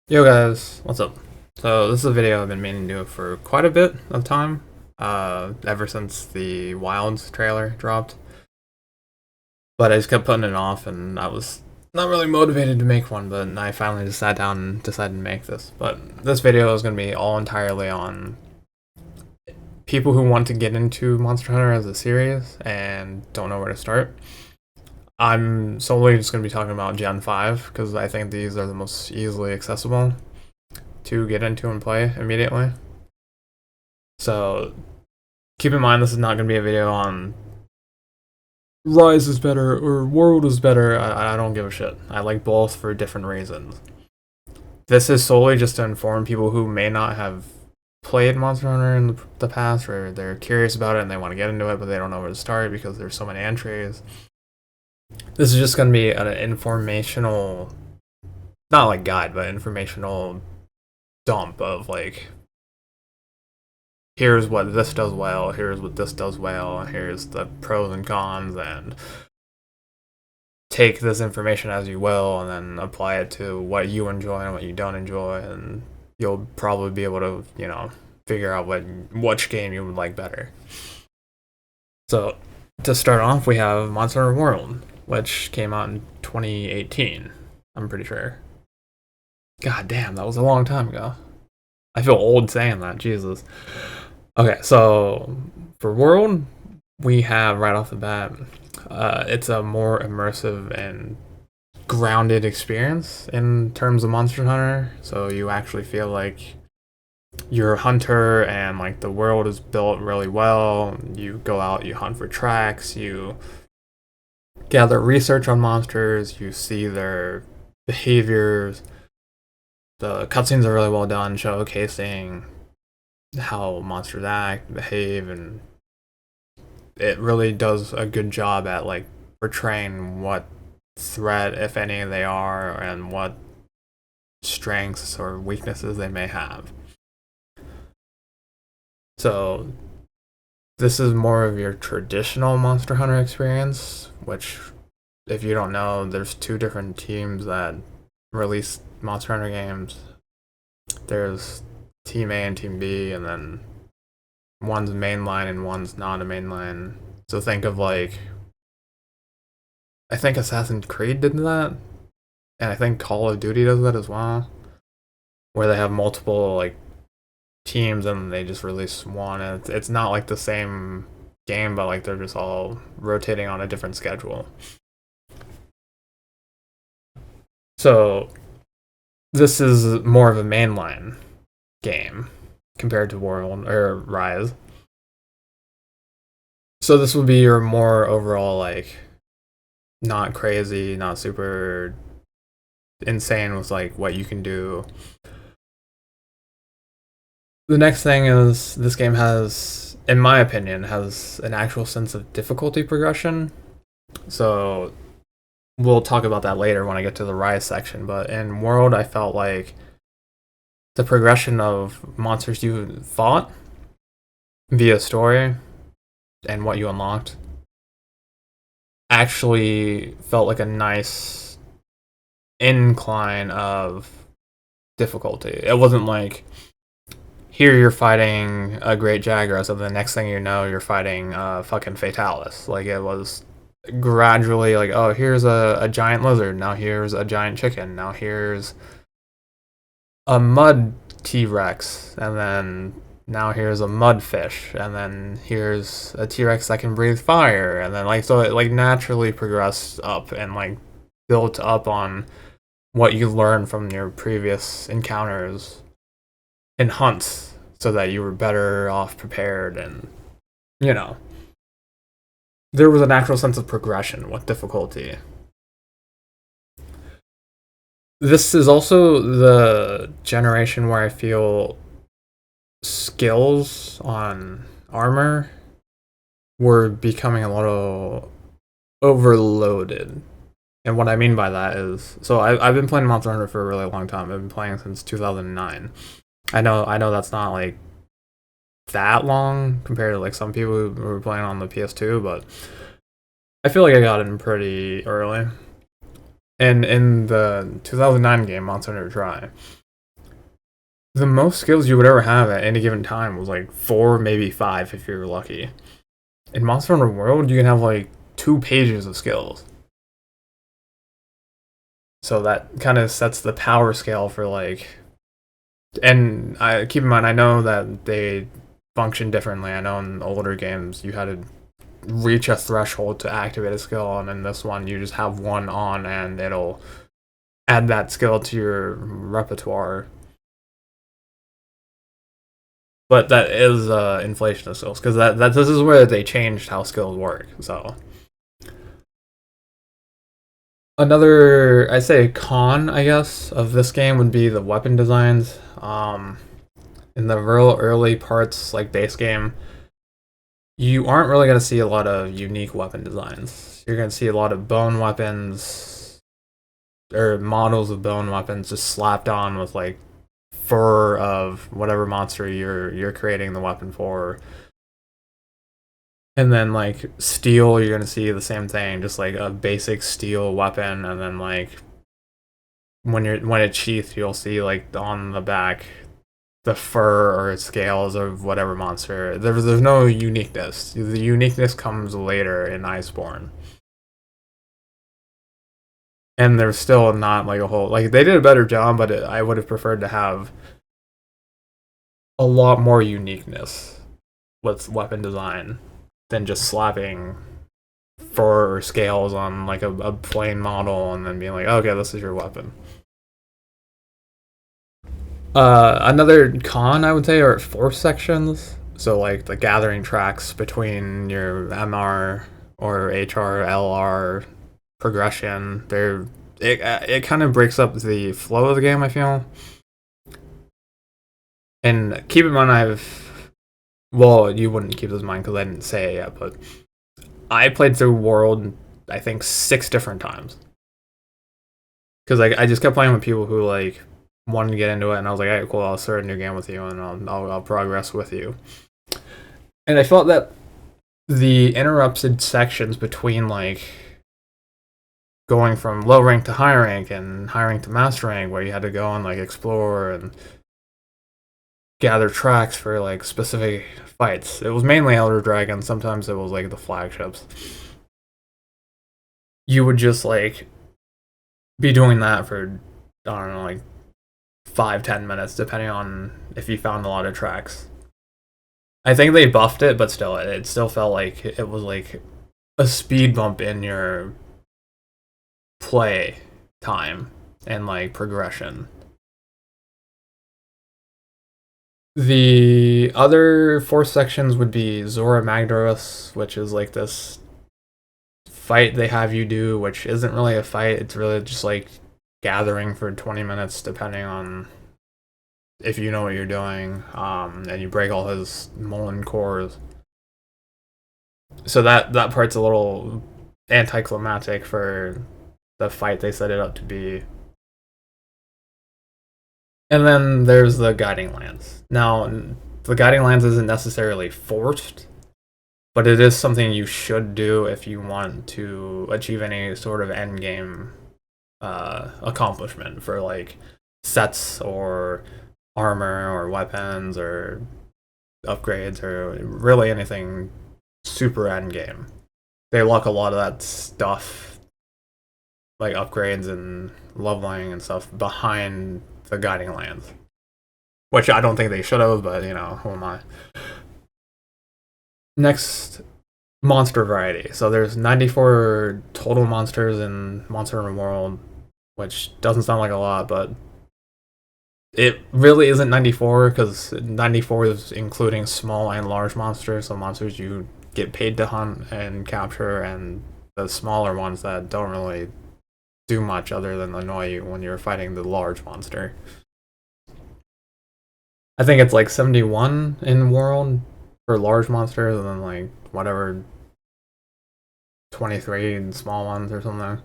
Yo guys, what's up? So this is a video I've been meaning to do for quite a bit of time, ever since the Wilds trailer dropped. But I just kept putting it off, and I was not really motivated to make one. But I finally just sat down and decided to make this. But this video is going to be all entirely on people who want to get into Monster Hunter as a series and don't know where to start. I'm solely just going to be talking about Gen 5 because I think these are the most easily accessible to get into and play immediately. So keep in mind this is not going to be a video on Rise is better or World is better. I don't give a shit. I like both for different reasons. This is solely just to inform people who may not have played Monster Hunter in the past, or they're curious about it and they want to get into it but they don't know where to start because there's so many entries. This is just going to be an informational, not like guide, but informational dump of like, here's what this does well, here's what this does well, here's the pros and cons, and take this information as you will and then apply it to what you enjoy and what you don't enjoy, and you'll probably be able to, figure out which game you would like better. So, to start off, we have Monster Hunter World, which came out in 2018, I'm pretty sure. God damn, that was a long time ago. I feel old saying that, Jesus. Okay, so for World, we have right off the bat, it's a more immersive and grounded experience in terms of Monster Hunter. So you actually feel like you're a hunter and like the world is built really well. You go out, you hunt for tracks, you gather research on monsters, you see their behaviors. The cutscenes are really well done, showcasing how monsters act, behave, and it really does a good job at like portraying what threat, if any, they are and what strengths or weaknesses they may have. So this is more of your traditional Monster Hunter experience, which, if you don't know, there's two different teams that release Monster Hunter games. There's Team A and Team B, and then one's mainline and one's not a mainline. So think of like, I think Assassin's Creed did that, and I think Call of Duty does that as well, where they have multiple like teams and they just release one, and it's not like the same game, but like they're just all rotating on a different schedule. So this is more of a mainline game compared to World or Rise. So this would be your more overall like not crazy, not super insane with like what you can do. The next thing is this game has, in my opinion, has an actual sense of difficulty progression. So we'll talk about that later when I get to the Rise section, but in World I felt like the progression of monsters you fought via story and what you unlocked actually felt like a nice incline of difficulty. It wasn't like, here you're fighting a great Jagras, so the next thing you know you're fighting fucking Fatalis. Like, it was gradually like, oh, here's a giant lizard, now here's a giant chicken, now here's a mud T-Rex, and then now here's a mudfish, and then here's a T-Rex that can breathe fire, and then like, so it like naturally progressed up and like built up on what you learned from your previous encounters in hunts, so that you were better off prepared, and there was an actual sense of progression with difficulty. This is also the generation where I feel skills on armor were becoming a little overloaded. And what I mean by that is, so I've been playing Monster Hunter for a really long time. I've been playing since 2009. I know that's not like that long compared to like some people who were playing on the PS2, but I feel like I got in pretty early. And in the 2009 game, Monster Hunter Tri, The most skills you would ever have at any given time was like 4, maybe 5 if you're lucky. In Monster Hunter World, you can have like 2 pages of skills. So that kind of sets the power scale for like. And I keep in mind, I know that they function differently. I know in older games you had to reach a threshold to activate a skill, and in this one you just have one on, and it'll add that skill to your repertoire. But that is inflation of skills because that this is where they changed how skills work. So another, I say, con, I guess, of this game would be the weapon designs. In the real early parts, like base game, you aren't really going to see a lot of unique weapon designs. You're going to see a lot of bone weapons or models of bone weapons just slapped on with like fur of whatever monster you're creating the weapon for. And then like steel, you're gonna see the same thing, just like a basic steel weapon, and then like when it's sheathed, you'll see like on the back the fur or scales of whatever monster. There's no uniqueness. The uniqueness comes later in Iceborne. And there's still not like a whole like they did a better job, but I would have preferred to have a lot more uniqueness with weapon design than just slapping fur or scales on like a plain model and then being like, okay, this is your weapon. Another con I would say are force sections. So like the gathering tracks between your MR or HR, LR progression. It kind of breaks up the flow of the game, I feel. And keep in mind, well, you wouldn't keep this in mind because I didn't say it yet, but I played through World, I think 6 different times. Because I just kept playing with people who like wanted to get into it, and I was like, all right, cool, I'll start a new game with you, and I'll progress with you. And I felt that the interrupted sections between like going from low rank to high rank and high rank to master rank, where you had to go and like explore and gather tracks for like specific fights. It was mainly Elder Dragon. Sometimes it was like the flagships. You would just like be doing that for I don't know, like 5-10 minutes, depending on if you found a lot of tracks. I think they buffed it, but still, it still felt like it was like a speed bump in your play time and like progression. The other 4 sections would be Zora Magdaros, which is like this fight they have you do, which isn't really a fight. It's really just like gathering for 20 minutes, depending on if you know what you're doing. And you break all his Mullen cores. So that part's a little anticlimactic for the fight they set it up to be. And then there's the Guiding Lands. Now, the Guiding Lands isn't necessarily forced, but it is something you should do if you want to achieve any sort of end game accomplishment for like sets or armor or weapons or upgrades or really anything super end game. They lock a lot of that stuff, like upgrades and leveling and stuff, behind the Guiding Lands, which I don't think they should have, but you know, who am I? Next, monster variety. So there's 94 total monsters in Monster Hunter World, which doesn't sound like a lot, but it really isn't 94 because 94 is including small and large monsters, so monsters you get paid to hunt and capture, and the smaller ones that don't really do much other than annoy you when you're fighting the large monster. I think it's like 71 in World for large monsters, and then like whatever 23 in small ones or something.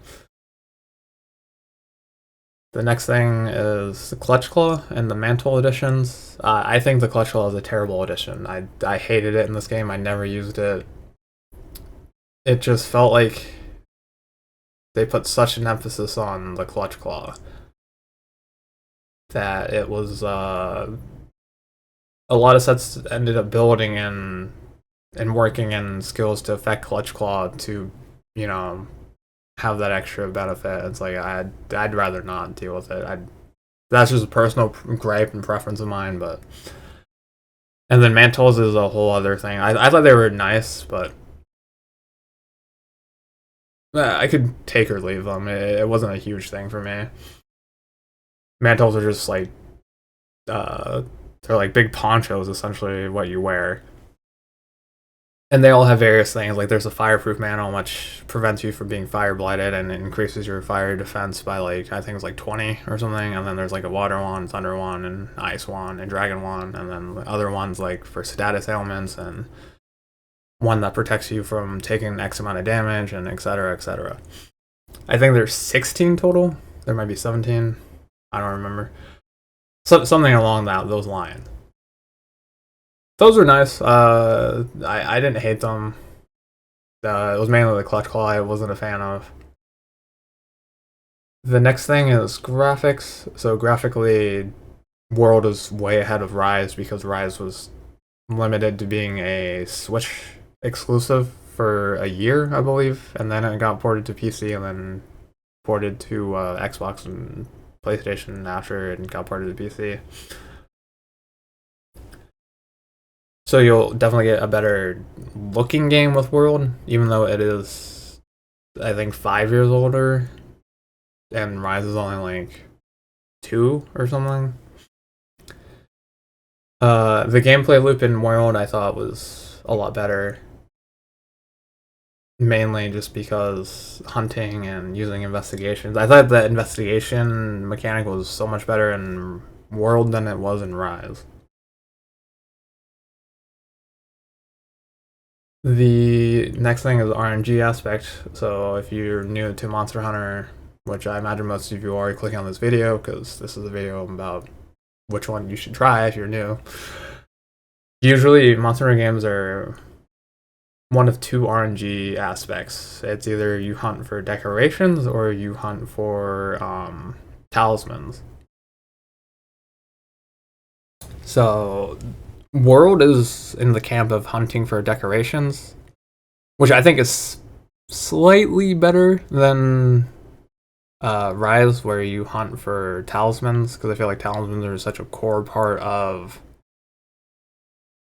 The next thing is the Clutch Claw and the Mantle editions. I think the Clutch Claw is a terrible edition. I hated it in this game. I never used it. It just felt like they put such an emphasis on the Clutch Claw. that it was a lot of sets ended up building and working in skills to affect Clutch Claw to, you know, have that extra benefit. It's like I'd rather not deal with it. That's just a personal gripe and preference of mine, but. And then mantles is a whole other thing. I thought they were nice, but I could take or leave them. It wasn't a huge thing for me. Mantles are just like they're like big ponchos, essentially what you wear. And they all have various things. Like there's a fireproof mantle, which prevents you from being fire blighted and increases your fire defense by like I think it's like 20 or something. And then there's like a water wand, thunder wand, and ice wand, and dragon wand, and then other ones like for status ailments and one that protects you from taking X amount of damage and etc. etc. I think there's 16 total. There might be 17. I don't remember. Something along those lines. Those were nice. I didn't hate them. It was mainly the Clutch Claw I wasn't a fan of. The next thing is graphics. So graphically, World is way ahead of Rise because Rise was limited to being a Switch exclusive for a year, I believe, and then it got ported to PC and then ported to Xbox and PlayStation after it got ported to PC. So you'll definitely get a better looking game with World, even though it is, I think, 5 years older, and Rise is only like 2 or something. The gameplay loop in World I thought was a lot better, mainly just because hunting and using investigations. I thought the investigation mechanic was so much better in World than it was in Rise. The next thing is RNG aspect. So if you're new to Monster Hunter, which I imagine most of you are clicking on this video because this is a video about which one you should try if you're new. Usually Monster Hunter games are one of 2 RNG aspects. It's either you hunt for decorations or you hunt for talismans. So World is in the camp of hunting for decorations, which I think is slightly better than Rise, where you hunt for talismans, because I feel like talismans are such a core part of,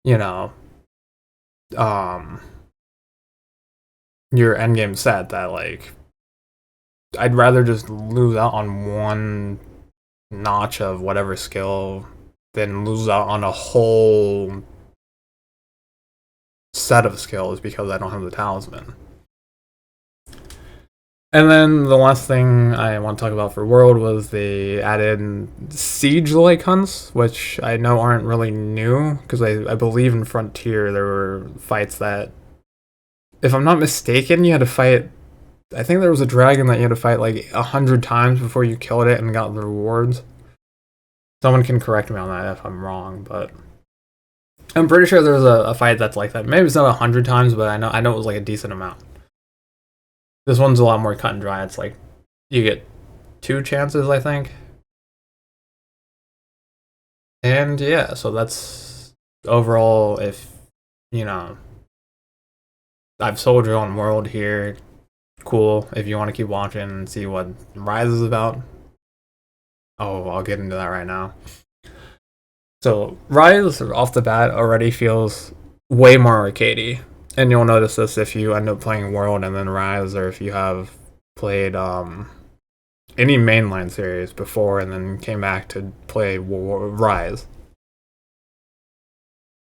you know, your endgame set that, like, I'd rather just lose out on one notch of whatever skill than lose out on a whole set of skills because I don't have the talisman. And then the last thing I want to talk about for World was the added siege-like hunts, which I know aren't really new, because I believe in Frontier there were fights that, if I'm not mistaken, you had to fight, I think there was a dragon that you had to fight like 100 times before you killed it and got the rewards. Someone can correct me on that if I'm wrong, but I'm pretty sure there was a fight that's like that. Maybe it's not 100 times, but I know it was like a decent amount. This one's a lot more cut and dry. It's like you get 2 chances, I think. And yeah, so that's overall. If you know, I've sold you on World here. Cool. If you want to keep watching and see what Rise is about, I'll get into that right now. So Rise off the bat already feels way more arcadey, and you'll notice this if you end up playing World and then Rise, or if you have played any mainline series before and then came back to play Rise.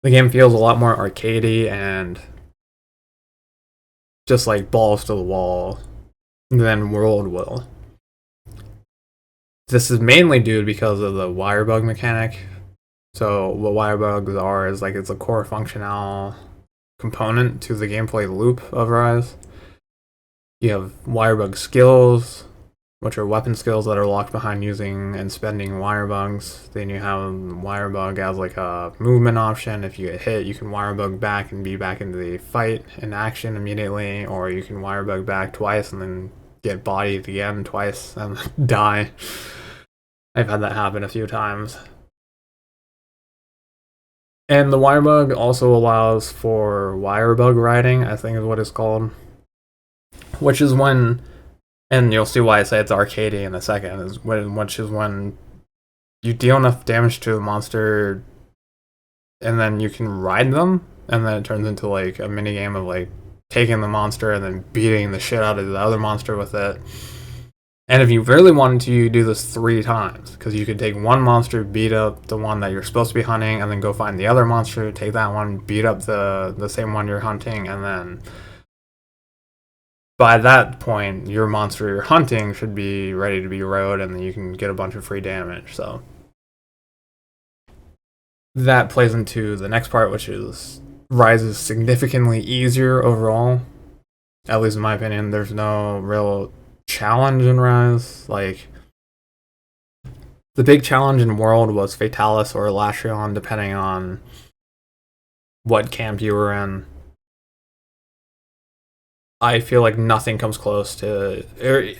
The game feels a lot more arcadey and just like balls to the wall than World will. This is mainly due because of the wire bug mechanic. So what wire bugs are is like it's a core functional component to the gameplay loop of Rise. You have wire bug skills, which are weapon skills that are locked behind using and spending wire bugs. Then you have wire bug as like a movement option. If you get hit, you can wire bug back and be back into the fight in action immediately, or you can wire bug back twice and then get bodied again twice and die. I've had that happen a few times. And the Wirebug also allows for Wirebug riding, I think is what it's called. Which is when, and you'll see why I say it's arcadey in a second, which is when you deal enough damage to a monster and then you can ride them, and then it turns into like a mini game of like taking the monster and then beating the shit out of the other monster with it. And if you really wanted to, you do this 3 times, because you could take one monster, beat up the one that you're supposed to be hunting, and then go find the other monster, take that one, beat up the same one you're hunting, and then by that point, your monster you're hunting should be ready to be rode, and then you can get a bunch of free damage. So that plays into the next part, which is Rise is significantly easier overall. At least in my opinion, there's no real challenge in Rise. Like, the big challenge in World was Fatalis or Lashion, depending on what camp you were in. I feel like nothing comes close to.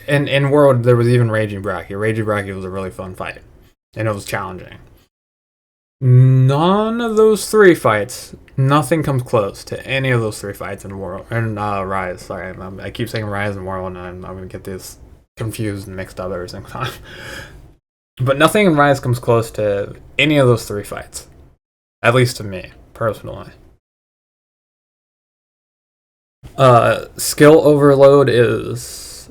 In World, there was even Raging Bracky. Raging Bracky was a really fun fight, and it was challenging. None of those 3 fights, nothing comes close to any of those 3 fights in World and Rise. Sorry, I keep saying Rise and World, and I'm gonna get this confused and mixed up every single time. But nothing in Rise comes close to any of those 3 fights, at least to me personally. Skill overload is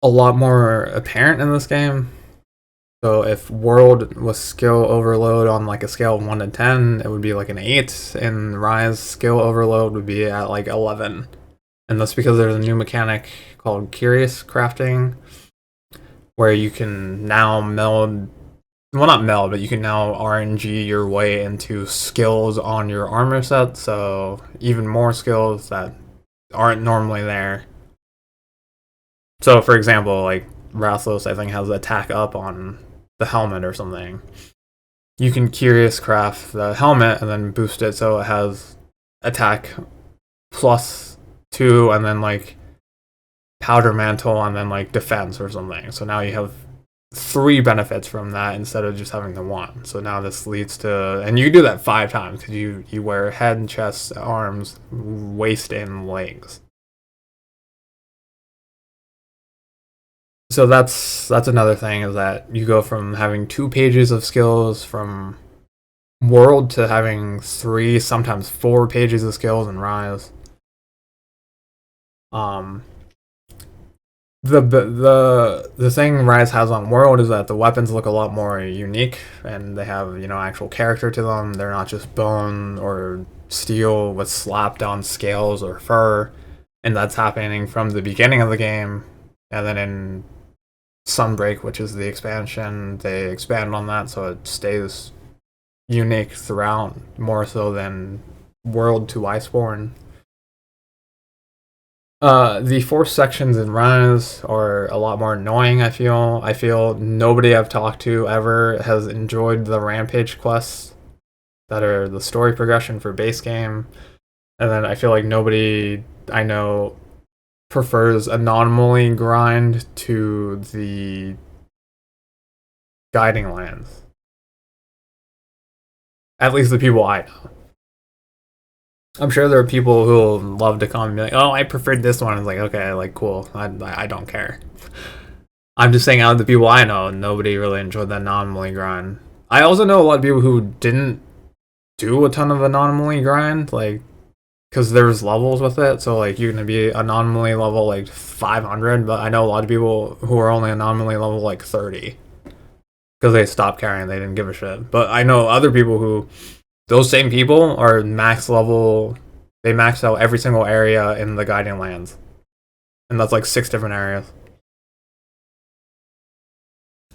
a lot more apparent in this game. So if World was skill overload on like a scale of 1 to 10, it would be like an 8, and Rise skill overload would be at like 11. And that's because there's a new mechanic called Curious Crafting, where you can now meld, well, not meld, but you can now RNG your way into skills on your armor set, so even more skills that aren't normally there. So, for example, like Raslos, I think, has attack up on the helmet or something. You can Curious Craft the helmet and then boost it so it has attack +2, and then like Powder Mantle, and then like defense or something. So now you have 3 benefits from that instead of just having the 1. So now this leads to, and you can do that 5 times because you wear head, chest, arms, waist, and legs. So that's another thing, is that you go from having 2 pages of skills from World to having 3, sometimes 4 pages of skills in Rise. The thing Rise has on World is that the weapons look a lot more unique, and they have, actual character to them. They're not just bone or steel with slapped on scales or fur, and that's happening from the beginning of the game. And then in Sunbreak, which is the expansion, they expand on that so it stays unique throughout, more so than World to Iceborne. The 4 sections in Rise are a lot more annoying, I feel nobody I've talked to ever has enjoyed the Rampage quests that are the story progression for base game. And then I feel like nobody I know prefers Anomaly grind to the Guiding Lands. At least the people I know. I'm sure there are people who will love to come and be like, "Oh, I preferred this one." It's like, okay, like, cool. I don't care. I'm just saying, out of the people I know, nobody really enjoyed the Anomaly grind. I also know a lot of people who didn't do a ton of Anomaly grind, like, because there's levels with it. So like, you're gonna be Anomaly level like 500, but I know a lot of people who are only Anomaly level like 30 because they stopped caring. They didn't give a shit. But I know other people who, those same people are max level. They max out every single area in the Guiding Lands, and that's like 6 different areas.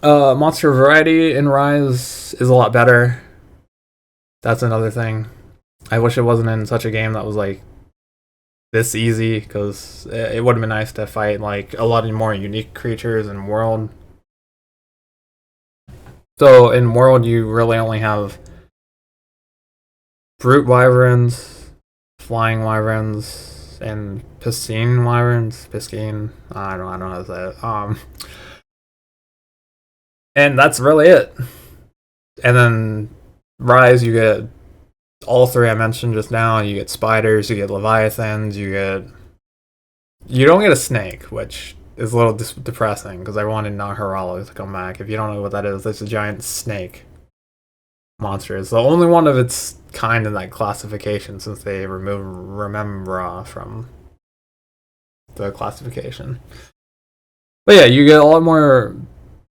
Monster variety in Rise is a lot better. That's another thing. I wish it wasn't in such a game that was like this easy, because it would have been nice to fight like a lot of more unique creatures in World. So in World, you really only have Brute Wyverns, Flying Wyverns, and Piscine Wyverns. Piscine. I don't know how to say it. And that's really it. And then Rise, you get all three I mentioned just now. You get spiders, you get leviathans, you don't get a snake, which is a little depressing because I wanted Naharala to come back. If you don't know what that is, it's a giant snake monster. It's the only one of its kind in that classification since they removed Remembra from the classification. But yeah, you get a lot more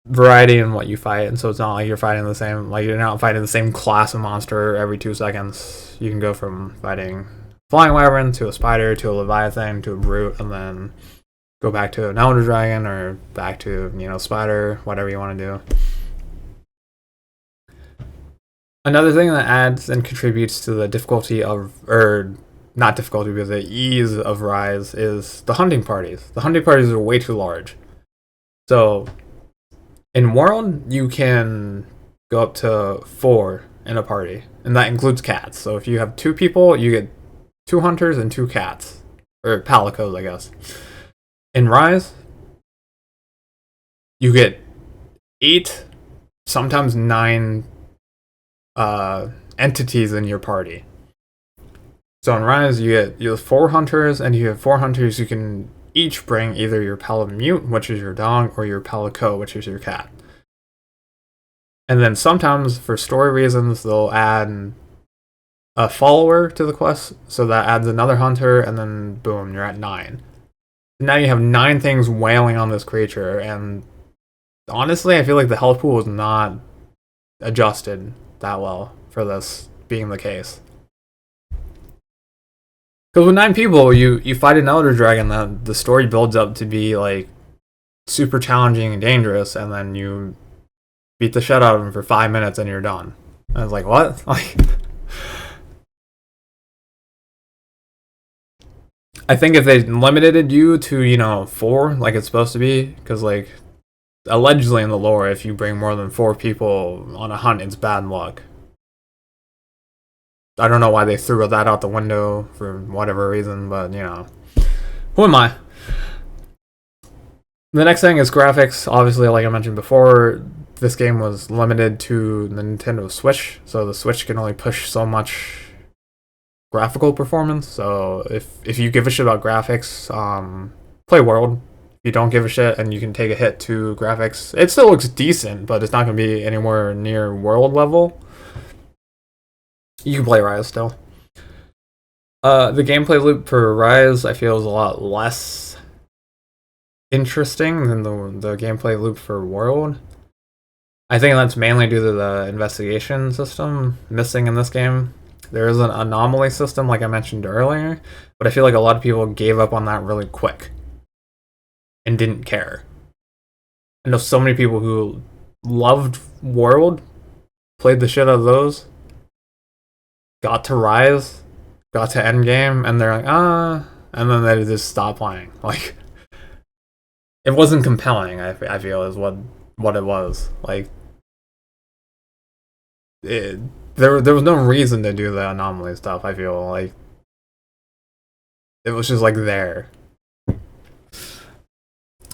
variety in what you fight, and so it's not like you're fighting the same, like you're not fighting the same class of monster every 2 seconds. You can go from fighting flying wyvern to a spider to a leviathan to a brute, and then go back to an elder dragon or back to spider, whatever you want to do. Another thing that adds and contributes to the difficulty of, or not difficulty, but the ease of Rise is the hunting parties. The hunting parties are way too large. So in World, you can go up to 4 in a party, and that includes cats. So if you have 2 people, you get 2 hunters and 2 cats, or palicos, I guess. In Rise, you get 8, sometimes 9 entities in your party. So in Rise, you have 4 hunters, and you have 4 hunters you can each bring either your Palamute, which is your dog, or your Palico, which is your cat. And then sometimes, for story reasons, they'll add a follower to the quest, so that adds another hunter, and then boom, you're at 9. Now you have 9 things wailing on this creature, and honestly, I feel like the health pool is not adjusted that well for this being the case. Because with 9 people, you fight an elder dragon that the story builds up to be like super challenging and dangerous, and then you beat the shit out of him for 5 minutes and you're done. I was like, what? Like, I think if they limited you to 4, like it's supposed to be, because like allegedly in the lore, if you bring more than 4 people on a hunt, it's bad luck. I don't know why they threw that out the window for whatever reason, but who am I? The next thing is graphics. Obviously, like I mentioned before, this game was limited to the Nintendo Switch, so the Switch can only push so much graphical performance. So if you give a shit about graphics, play World. If you don't give a shit and you can take a hit to graphics, it still looks decent, but it's not going to be anywhere near World level. You can play Rise still. The gameplay loop for Rise, I feel, is a lot less interesting than the gameplay loop for World. I think that's mainly due to the investigation system missing in this game. There is an anomaly system, like I mentioned earlier, but I feel like a lot of people gave up on that really quick and didn't care. I know so many people who loved World, played the shit out of those, got to Rise, got to Endgame, and they're like, and then they just stopped playing. Like, it wasn't compelling, I feel, is what it was. Like, there was no reason to do the anomaly stuff, I feel. Like, it was just, like, there.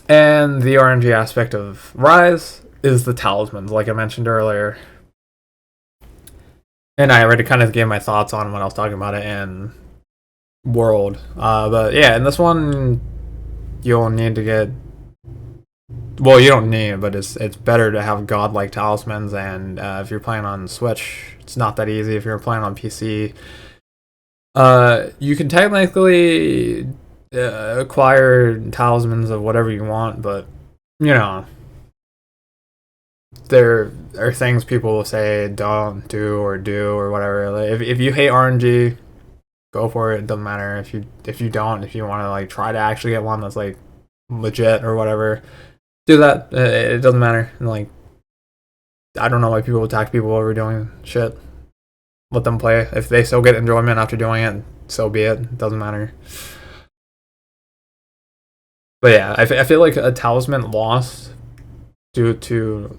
And the RNG aspect of Rise is the talismans, like I mentioned earlier. And I already kind of gave my thoughts on when I was talking about it in World. But yeah, in this one, you'll need to get... Well, you don't need it, but it's better to have godlike talismans, and if you're playing on Switch, it's not that easy. If you're playing on PC, you can technically acquire talismans of whatever you want, but there are things people will say don't do or whatever. Like, if you hate RNG, go for it. It doesn't matter. If you don't, if you want to like try to actually get one that's like legit or whatever, do that. It doesn't matter. And like, I don't know why people attack people over doing shit. Let them play. If they still get enjoyment after doing it, so be it. It doesn't matter. But yeah, I feel like a talisman lost due to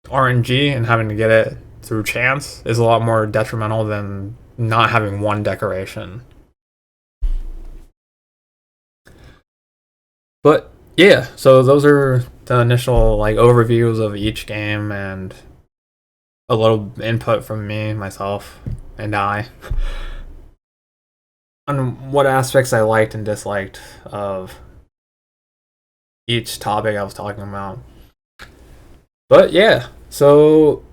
RNG and having to get it through chance is a lot more detrimental than not having one decoration. But yeah, so those are the initial like overviews of each game and a little input from me, myself, and I on what aspects I liked and disliked of each topic I was talking about. But yeah, so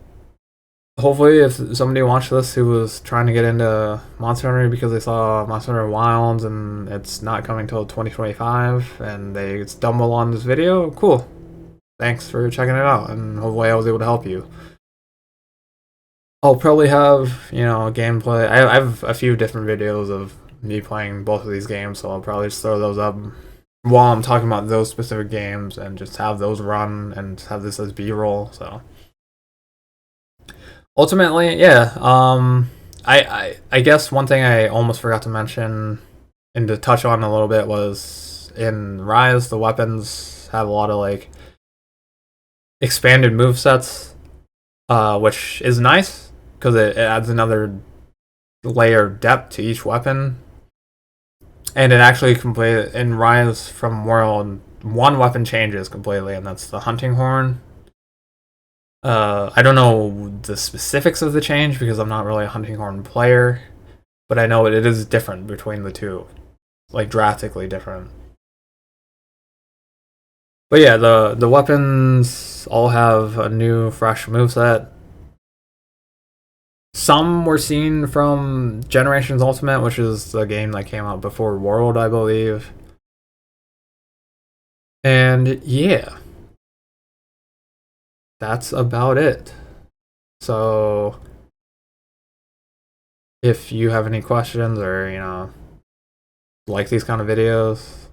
hopefully if somebody watched this who was trying to get into Monster Hunter because they saw Monster Hunter Wilds and it's not coming till 2025 and they stumble on this video, cool. Thanks for checking it out and hopefully I was able to help you. I'll probably have, gameplay. I have a few different videos of me playing both of these games, so I'll probably just throw those up while I'm talking about those specific games and just have those run and have this as B-roll. So ultimately, yeah. I guess one thing I almost forgot to mention and to touch on a little bit was in Rise, the weapons have a lot of like expanded movesets, which is nice because it adds another layer of depth to each weapon. And it actually completely in Rise from World, one weapon changes completely, and that's the hunting horn. I don't know the specifics of the change because I'm not really a hunting horn player, but I know it is different between the two, like drastically different. But yeah, the weapons all have a new, fresh moveset. Some were seen from Generations Ultimate, which is the game that came out before World, I believe. And yeah, that's about it. So if you have any questions or, like these kind of videos,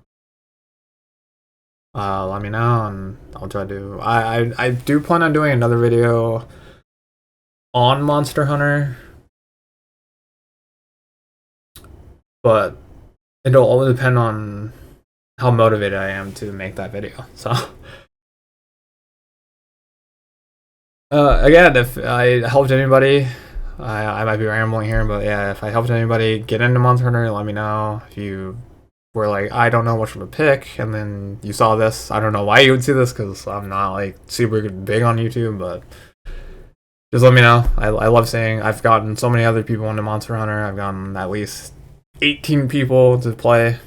let me know and I'll try to. I do plan on doing another video on Monster Hunter, but it'll all depend on how motivated I am to make that video. So again, if I helped anybody, I might be rambling here, but yeah, if I helped anybody get into Monster Hunter, let me know. If you were like, I don't know which one to pick, and then you saw this, I don't know why you would see this because I'm not like super big on YouTube, but just let me know. I love saying I've gotten so many other people into Monster Hunter. I've gotten at least 18 people to play,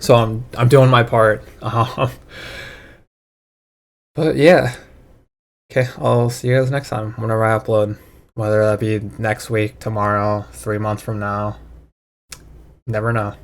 so I'm doing my part. But yeah, okay, I'll see you guys next time whenever I upload, whether that be next week, tomorrow, 3 months from now. Never know.